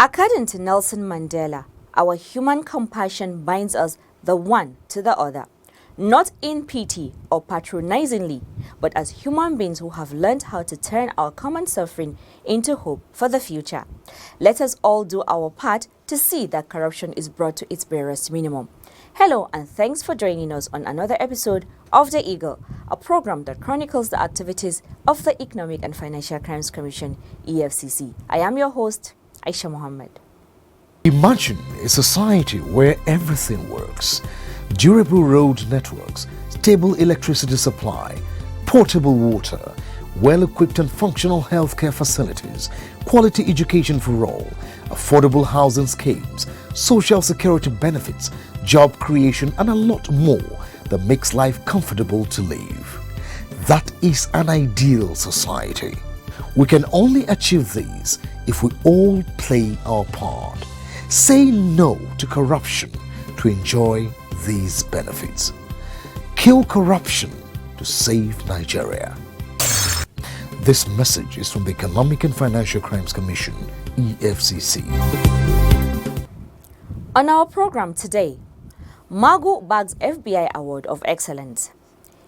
According to Nelson Mandela, our human compassion binds us the one to the other, not in pity or patronizingly, but as human beings who have learned how to turn our common suffering into hope for the future. Let us all do our part to see that corruption is brought to its barest minimum. Hello and thanks for joining us on another episode of The Eagle, a program that chronicles the activities of the Economic and Financial Crimes Commission, EFCC. I am your host, Aisha Mohammed. Imagine a society where everything works. Durable road networks, stable electricity supply, portable water, well-equipped and functional healthcare facilities, quality education for all, affordable housing schemes, social security benefits, job creation and a lot more that makes life comfortable to live. That is an ideal society. We can only achieve these if we all play our part. Say no to corruption to enjoy these benefits. Kill corruption to save Nigeria. This message is from the Economic and Financial Crimes Commission, EFCC. On our program today, Magu bags FBI Award of Excellence.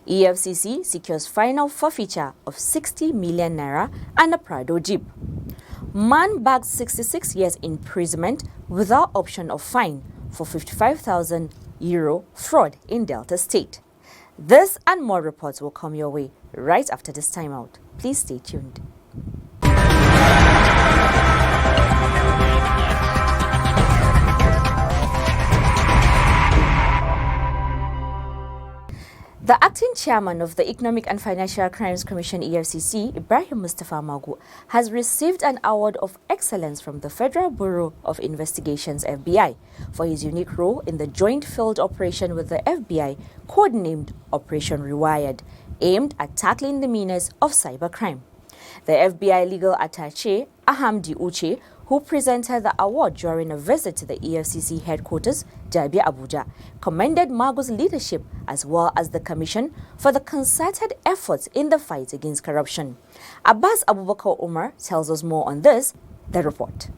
EFCC secures final forfeiture of 60 million naira and a Prado Jeep. Man bags 66 years imprisonment without option of fine for 55,000 euro fraud in Delta State. This and more reports will come your way right after this timeout. Please stay tuned. The acting chairman of the Economic and Financial Crimes Commission EFCC, Ibrahim Mustafa Magu, has received an award of excellence from the Federal Bureau of Investigations FBI for his unique role in the joint field operation with the FBI codenamed Operation Rewired, aimed at tackling the menace of cybercrime. The FBI legal attaché, Ahamdi Uche, who presented the award during a visit to the EFCC headquarters, Derby, Abuja, commended Magu's leadership as well as the Commission for the concerted efforts in the fight against corruption. Abbas Abubakar Umar tells us more on this, the report.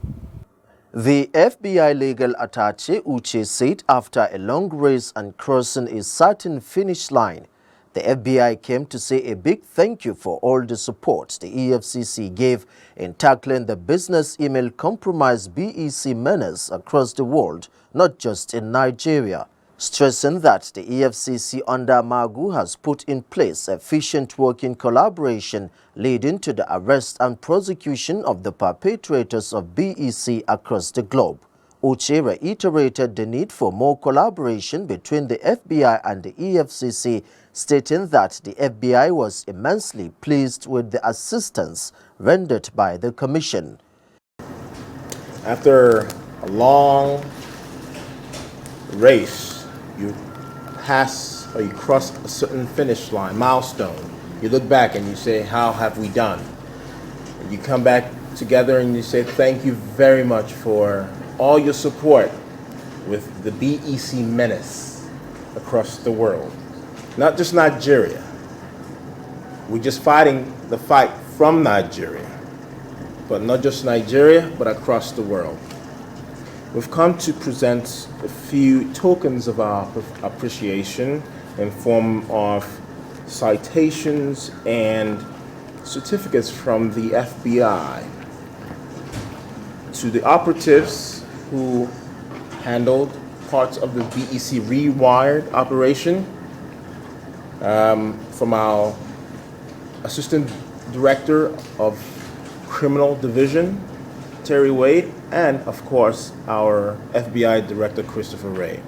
The FBI legal attaché Uche said after a long race and crossing a certain finish line, the FBI came to say a big thank you for all the support the EFCC gave in tackling the business email compromise BEC menace across the world, not just in Nigeria, stressing that the EFCC under Magu has put in place efficient working collaboration leading to the arrest and prosecution of the perpetrators of BEC across the globe. Uche reiterated the need for more collaboration between the FBI and the EFCC, stating that the FBI was immensely pleased with the assistance rendered by the Commission. After a long race, you pass or you cross a certain finish line, milestone. You look back and you say, how have we done? And you come back together and you say, thank you very much for all your support with the BEC menace across the world. Not just Nigeria. We're just fighting the fight from Nigeria, but not just Nigeria, but across the world. We've come to present a few tokens of our appreciation in form of citations and certificates from the FBI to the operatives who handled parts of the BEC Rewired operation, from our Assistant Director of Criminal Division, Terry Wade, and of course our FBI Director, Christopher Wray.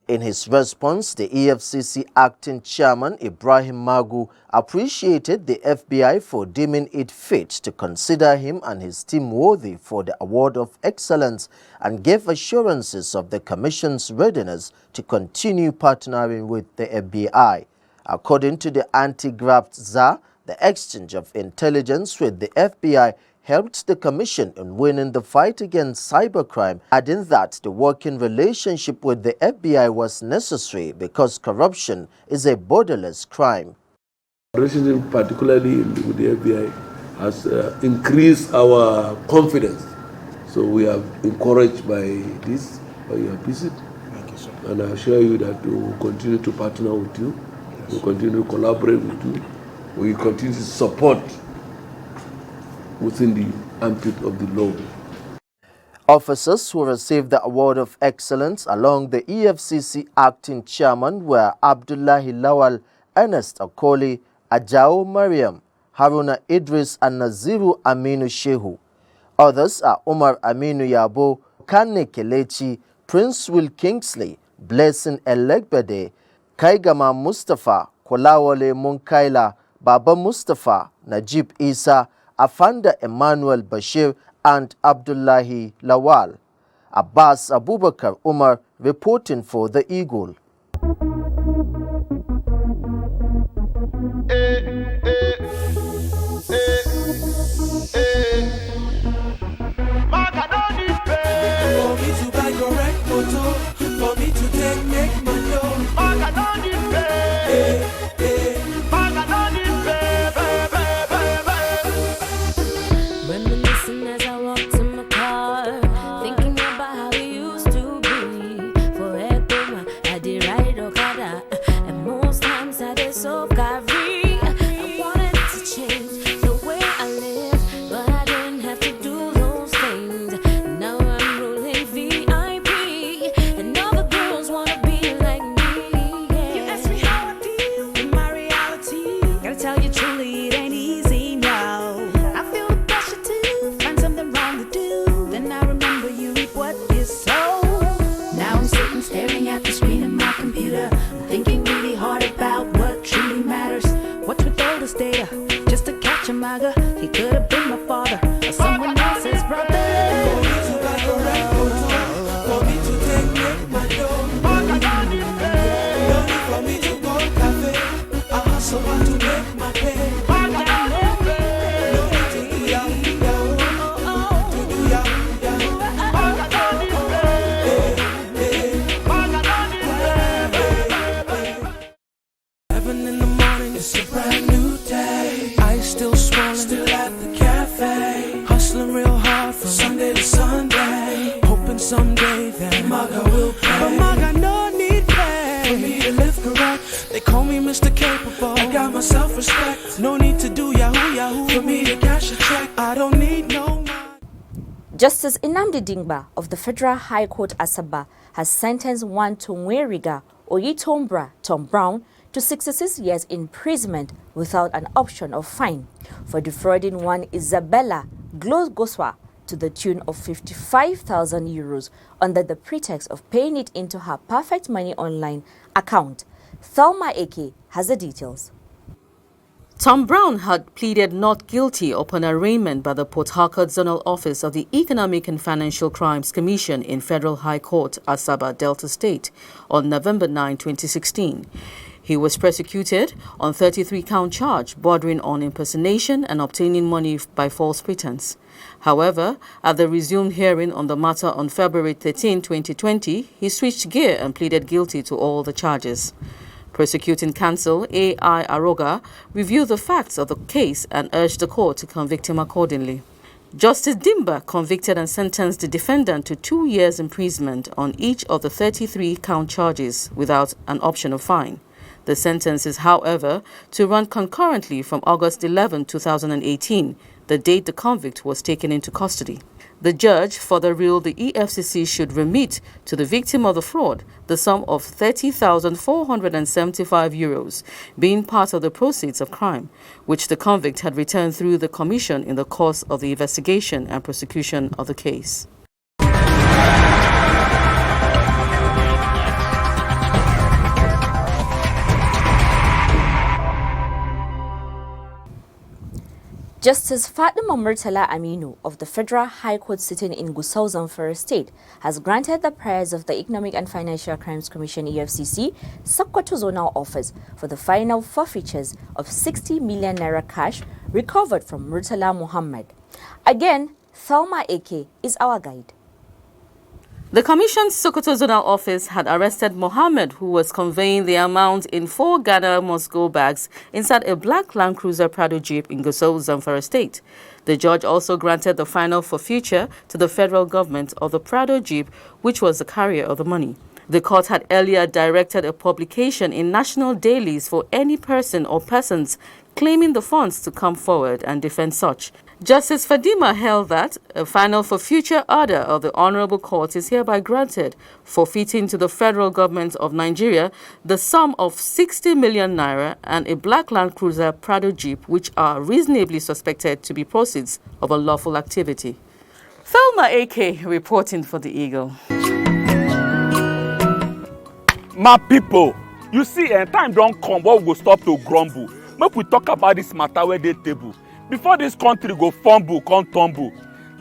In his response, the EFCC acting chairman Ibrahim Magu appreciated the FBI for deeming it fit to consider him and his team worthy for the Award of Excellence and gave assurances of the Commission's readiness to continue partnering with the FBI. According to the anti-graft czar, the exchange of intelligence with the FBI helped the Commission in winning the fight against cybercrime, adding that the working relationship with the FBI was necessary because corruption is a borderless crime. Relationship, particularly with the FBI, has increased our confidence. So we are encouraged by this, by your visit. Thank you, sir. And I assure you that we will continue to partner with you. Yes. We will continue to collaborate with you. We will continue to support within the ambit of the law. Officers who received the Award of Excellence along the EFCC acting chairman were Abdullahi Lawal, Ernest Akoli, Ajao Mariam, Haruna Idris and Naziru Aminu Shehu. Others are Umar Aminu Yabo, Kane Kelechi, Prince Will Kingsley, Blessing Elegbede, Kaigama Mustafa, Kolawole Munkaila, Baba Mustafa, Najib Isa, Afanda Emmanuel Bashir and Abdullahi Lawal. Abbas Abubakar Umar reporting for the Eagle. He could have been my father or someone else's brother. For me to buy a record, for me to take my dough. No need for me to go cafe. I hustle hard to make my pay. No need to do ya, to do ya. Seven in the morning, it's a brand new day. I still swollen, still at the cafe, hustling real hard from Sunday to Sunday, hoping someday that Maga will pay. But Maga no need pay for me to live correct. They call me Mr. Capable. I got my self-respect. No need to do yahoo for me to cash a check. I don't need no money. Justice Inamdi Dingba of the Federal High Court Asaba has sentenced one Tonweriga Oyitombra Tom Brown to 66 years imprisonment without an option of fine for defrauding one Isabella Glogoswa to the tune of 55,000 euros under the pretext of paying it into her Perfect Money online account. Thelma Eke has the details. Tom Brown had pleaded not guilty upon arraignment by the Port Harcourt Zonal Office of the Economic and Financial Crimes Commission in Federal High Court, Asaba, Delta State, on November 9, 2016. He was prosecuted on 33-count charge bordering on impersonation and obtaining money by false pretense. However, at the resumed hearing on the matter on February 13, 2020, he switched gear and pleaded guilty to all the charges. Prosecuting counsel A.I. Aroga reviewed the facts of the case and urged the court to convict him accordingly. Justice Dimba convicted and sentenced the defendant to 2 years imprisonment on each of the 33-count charges without an option of fine. The sentence is, however, to run concurrently from August 11, 2018, the date the convict was taken into custody. The judge further ruled the EFCC should remit to the victim of the fraud the sum of 30,475 euros, being part of the proceeds of crime, which the convict had returned through the commission in the course of the investigation and prosecution of the case. Justice Fatima Murtala Aminu of the Federal High Court sitting in Gusau, Zamfara State has granted the prayers of the Economic and Financial Crimes Commission EFCC Sokoto Zonal Office for the final forfeitures of 60 million naira cash recovered from Murtala Muhammad. Again, Thelma AK is our guide. The Commission's Sokoto Zonal Office had arrested Mohammed, who was conveying the amount in 4 Ghana must-go bags inside a black Land Cruiser Prado Jeep in Gusau, Zamfara State. The judge also granted the final forfeiture to the federal government of the Prado Jeep, which was the carrier of the money. The court had earlier directed a publication in national dailies for any person or persons claiming the funds to come forward and defend such. Justice Fadima held that a final forfeiture order of the Honorable Court is hereby granted, forfeiting to the federal government of Nigeria the sum of 60 million naira and a black Land Cruiser Prado Jeep, which are reasonably suspected to be proceeds of a lawful activity. Thelma AK reporting for the Eagle. My people, you see, time don't come where we go stop to grumble. Make we talk about this matter where they table. Before this country go fumble, come tumble.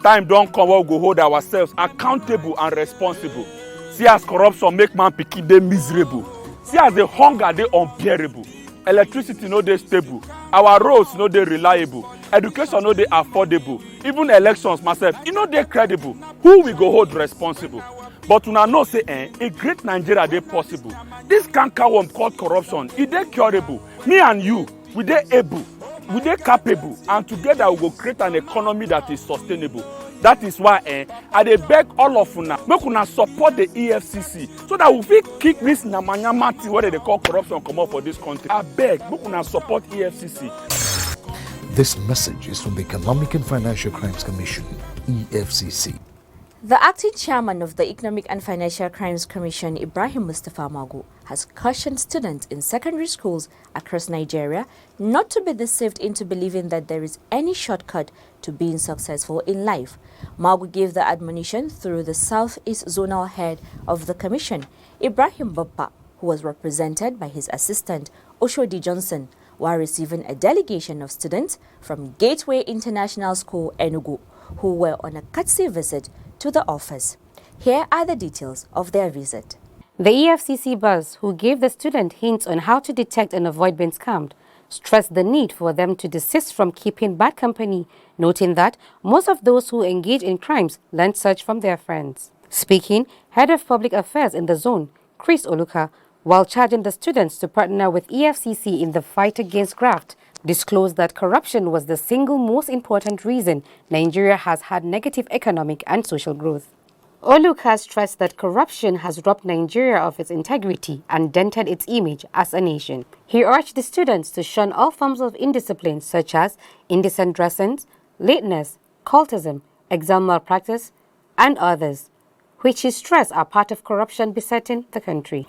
Time don't come where we go hold ourselves accountable and responsible. See as corruption make man pikin dey miserable. See as the hunger dey unbearable. Electricity no dey stable. Our roads no dey reliable. Education no dey affordable. Even elections myself, e no dey credible. Who we go hold responsible? But una know say a great Nigeria dey possible. This cankerworm called corruption, e dey curable. Me and you, we dey able, we dey capable, and together we go create an economy that is sustainable. That is why I dey beg all of una, make una support the EFCC so that we fit kick this nyamanyama thing wey they call corruption comot for this country. I beg, make una support EFCC. This message is from the Economic and Financial Crimes Commission, EFCC. The acting chairman of the Economic and Financial Crimes Commission, Ibrahim Mustafa Magu, has cautioned students in secondary schools across Nigeria not to be deceived into believing that there is any shortcut to being successful in life. Magu gave the admonition through the Southeast Zonal Head of the Commission, Ibrahim Bappa, who was represented by his assistant, Oshodi Johnson, while receiving a delegation of students from Gateway International School, Enugu, who were on a courtesy visit to the office. Here are the details of their visit. The EFCC boss, who gave the student hints on how to detect and avoid being scammed, stressed the need for them to desist from keeping bad company, noting that most of those who engage in crimes learn such from their friends. Speaking, Head of Public Affairs in the zone, Chris Oluka, while charging the students to partner with EFCC in the fight against graft, disclosed that corruption was the single most important reason Nigeria has had negative economic and social growth. Oluka stressed that corruption has robbed Nigeria of its integrity and dented its image as a nation. He urged the students to shun all forms of indiscipline such as indecent dressings, lateness, cultism, exam malpractice, and others, which he stressed are part of corruption besetting the country.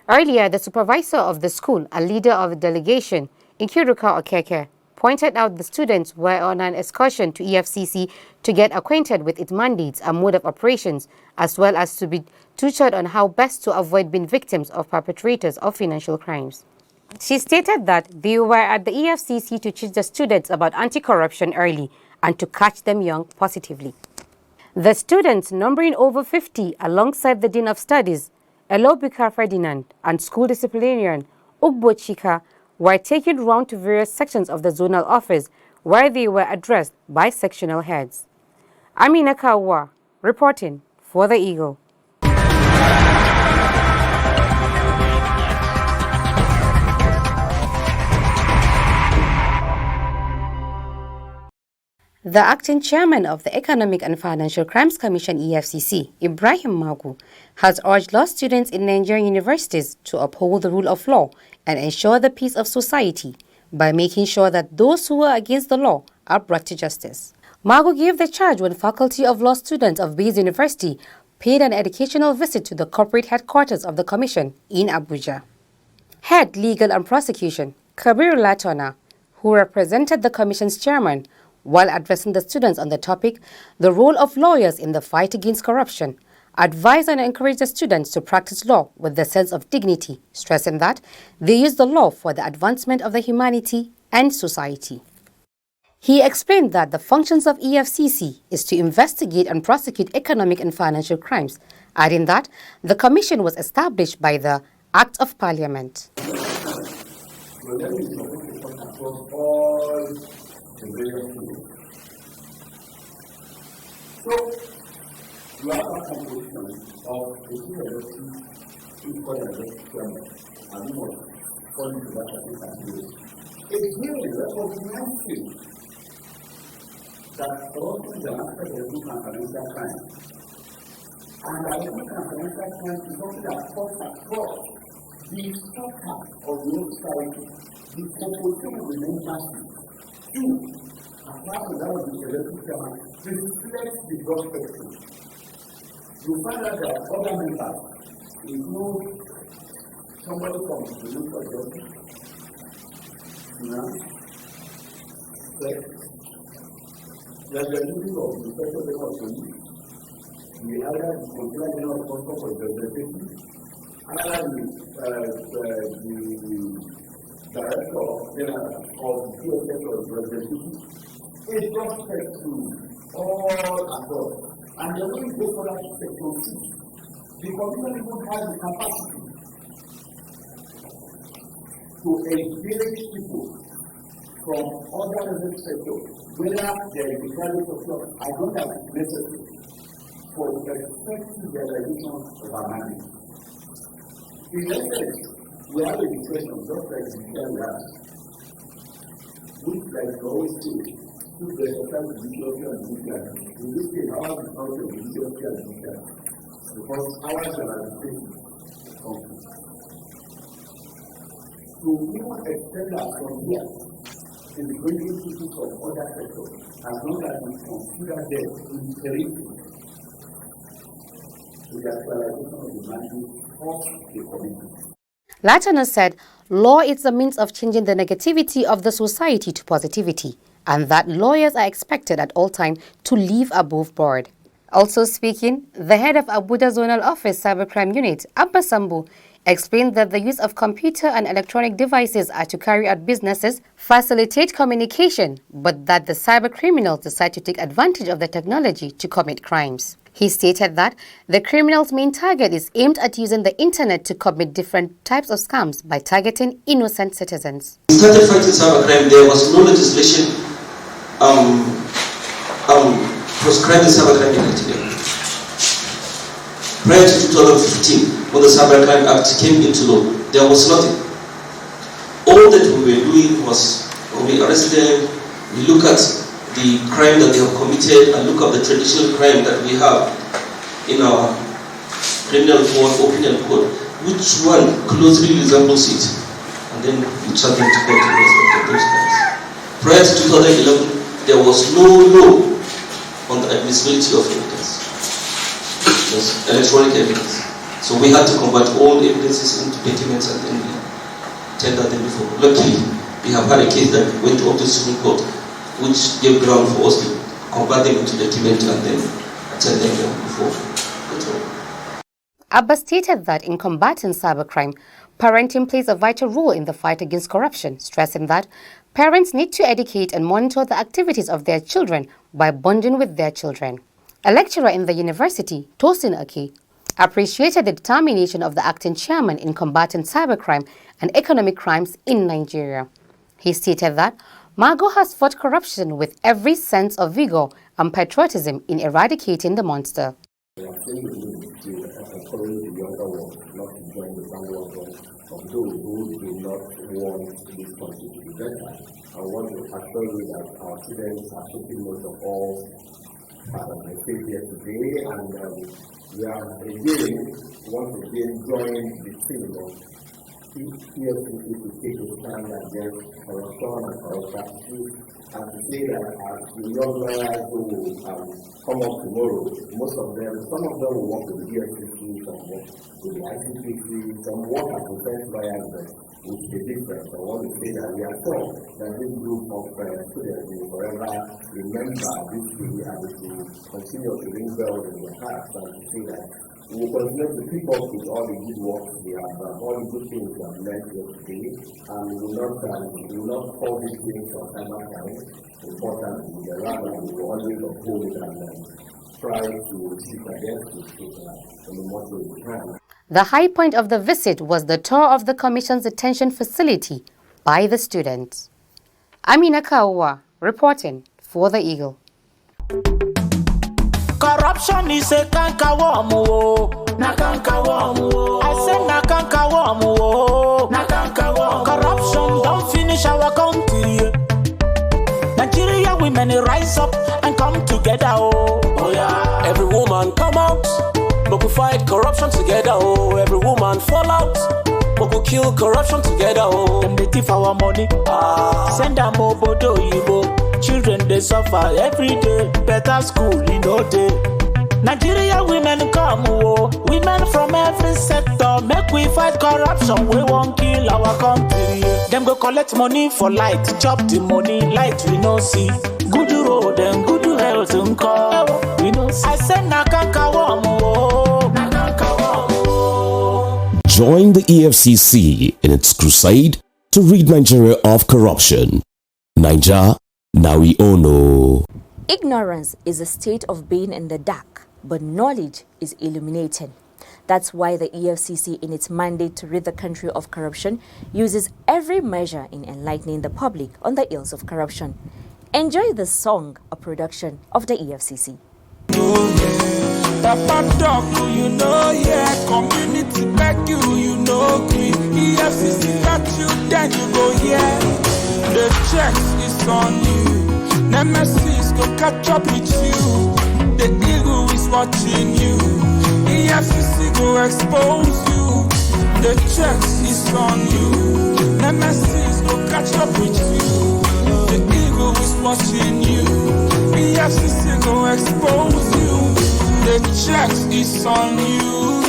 Earlier, the supervisor of the school, a leader of the delegation, Nkiruka Okeke, pointed out the students were on an excursion to EFCC to get acquainted with its mandates and mode of operations, as well as to be tutored on how best to avoid being victims of perpetrators of financial crimes. She stated that they were at the EFCC to teach the students about anti-corruption early and to catch them young positively. The students, numbering over 50, alongside the Dean of Studies, Elobika Ferdinand, and school disciplinarian Ugbo Chika, were taken round to various sections of the zonal office where they were addressed by sectional heads. Amina Kawa, reporting for the Eagle. The acting chairman of the Economic and Financial Crimes Commission EFCC, Ibrahim Magu, has urged law students in Nigerian universities to uphold the rule of law and ensure the peace of society by making sure that those who are against the law are brought to justice. Magu gave the charge when Faculty of Law students of Bayes University paid an educational visit to the corporate headquarters of the Commission in Abuja. Head Legal and Prosecution, Kabir Latona, who represented the Commission's chairman, while addressing the students on the topic, the role of lawyers in the fight against corruption, advised and encouraged the students to practice law with a sense of dignity, stressing that they use the law for the advancement of the humanity and society. He explained that the functions of EFCC is to investigate and prosecute economic and financial crimes, adding that the commission was established by the Act of Parliament. That also is an aspect of financial crime. And I think financial crime is something that cuts across the structure of the society, the composition of the membership. Two, apart from that of the electric chairman, reflects the broad spectrum. You find out that other members include somebody from the local justice, representative of the Federal General Police, the other Controller General Responsible for Representation, another the Director General of the DSS of Representation, a prospect to all across. And the way we go for that section 6, the commission even has the capacity to engage people from other sectors, whether there is a private sector, I don't have it necessary for effective realization of our mandate. In essence, we have a discussion just like the CLR, which, like we always say, to the exercise of judicial and judicial. In this case, ours is not a judicial and judicial, because ours are the same function. So we will extend that from here in the great institutes of other sectors, as long as we consider them integrated to the actualization of the mandate of the community. Latoner said law is the means of changing the negativity of the society to positivity, and that lawyers are expected at all times to live above board. Also speaking, the head of Abuja Zonal Office Cybercrime Unit, Abba Sambu, explained that the use of computer and electronic devices are to carry out businesses, facilitate communication, but that the cyber criminals decide to take advantage of the technology to commit crimes. He stated that the criminals' main target is aimed at using the internet to commit different types of scams by targeting innocent citizens. We started fighting cybercrime. There was no legislation prescribing cybercrime in Nigeria. Prior to 2015, when the Cybercrime Act came into law, there was nothing. All that we were doing was when we arrest them, we look at the crime that they have committed and look at the traditional crime that we have in our criminal code or penal code, which one closely resembles it, and then we charge them to court in respect of those crimes. Prior to 2011, there was no law on the admissibility of evidence. Electronic evidence. So we had to convert all the evidences into documents and then we tender them before. Luckily, we have had a case that went up to the Supreme Court, which gave ground for us to convert them into documents and then tender them before. Abba stated that in combating cybercrime, parenting plays a vital role in the fight against corruption, stressing that parents need to educate and monitor the activities of their children by bonding with their children. A lecturer in the university, Tosin Aki, appreciated the determination of the acting chairman in combating cybercrime and economic crimes in Nigeria. He stated that Mago has fought corruption with every sense of vigor and patriotism in eradicating the monster. We are saying we need to encourage the younger ones not to join the bandwagon of those who do not want this country to be better. I want to assure you that our students are taking note of all I stayed here today, and we are again, once again, joining the team of EFCC to take a stand against corruption and corrupt practices, and to say that as the young lawyers who will come up tomorrow, some of them will work with the EFCC, some work with the ICCC, some work as defense lawyers, but with the difference. I want to say that we are sure that this group of students will forever remember this day and it will continue to ring bells in their hearts, and to say that we will continue to keep up with all the good work we have done, all the good things we have learned yesterday, and we will not call this thing for cybercrime. Importantly, rather we will always uphold and try to seek against this in the most way we can. The high point of the visit was the tour of the Commission's detention facility by the students. Amina Kawa, reporting for The Eagle. Corruption is a cankerworm, na cankerworm. I said na cankerworm, na cankerworm. Corruption don't finish our country. Nigeria women rise up and come together, oh yeah. Every woman come out, but we fight corruption together, oh. Every woman fall out, but we kill corruption together, oh. Them they thief our money, send them obodo yibo. Children they suffer every day, better school in no day. Nigeria women come, oh. Women from every sector, make we fight corruption, we won't kill our country. Them go collect money for light, chop the money, light we no see. Good road and good health and call, we no see. I said na cankerworm, na cankerworm. Join the EFCC in its crusade to rid Nigeria of corruption. Naija, now we all know. Ignorance is a state of being in the dark, but knowledge is illuminating. That's why the EFCC, in its mandate to rid the country of corruption, uses every measure in enlightening the public on the ills of corruption. Enjoy this song, a production of the EFCC. Papa Doc, you know, yeah. Community back you know, green. EFCC got you, then you go, yeah. The checks is on you. Nemesis go catch up with you. The eagle is watching you. EFCC go expose you. The checks is on you. Nemesis go catch up with you. The eagle is watching you. EFCC go expose you. The checks is on you.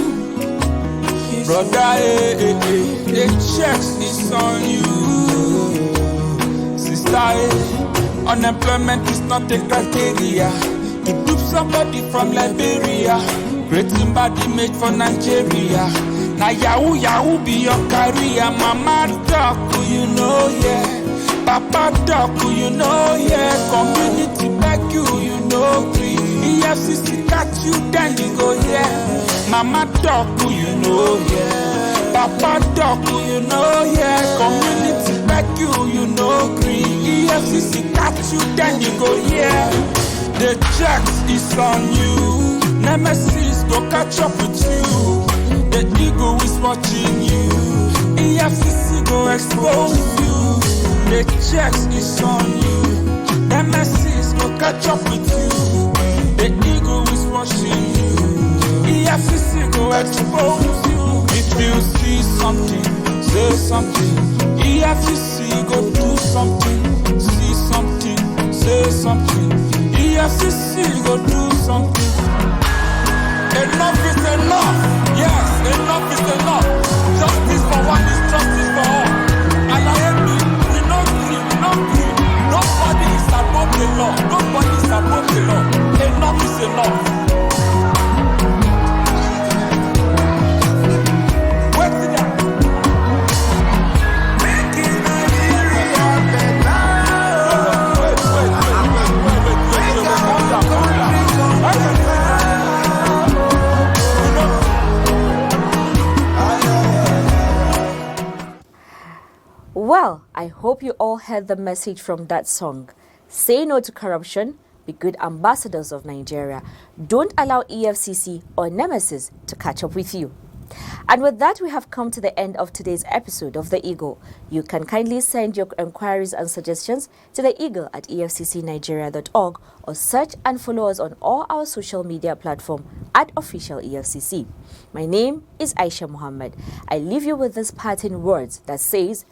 Brother, the checks is on you. Sister, unemployment is not a criteria. You dupe somebody from Liberia, creating bad image for Nigeria. Now Yahoo be your career. Mama Doc, you know, yeah. Papa Doc, you know, yeah. Community back you know, green. EFCC got you, then you go, yeah. Mama Doc, you know, yeah. Papa Doc, you know, yeah. Community back you know, green. EFCC got you, then you go, yeah. The checks is on you. Nemesis go catch up with you. The eagle is watching you. EFCC go expose you. The checks is on you. Nemesis go catch up with you. The eagle is watching you. EFCC go expose you. If you see something, say something. EFCC go do something. See something, say something. EFCC go do something. Enough is enough. Yes, enough is enough. Justice for one is justice for all. And I am me. We not agree. Nobody is above the law. Nobody is above the law. Enough is enough. Well, I hope you all heard the message from that song. Say no to corruption, be good ambassadors of Nigeria. Don't allow EFCC or Nemesis to catch up with you. And with that, we have come to the end of today's episode of The Eagle. You can kindly send your inquiries and suggestions to The Eagle at efccnigeria.org or search and follow us on all our social media platforms at Official EFCC. My name is Aisha Muhammad. I leave you with this parting words that says,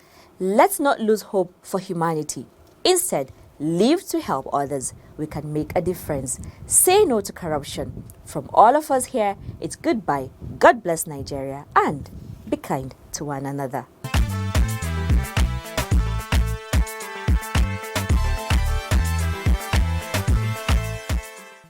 let's not lose hope for humanity. Instead, live to help others. We can make a difference. Say no to corruption. From all of us here, it's goodbye. God bless Nigeria and be kind to one another.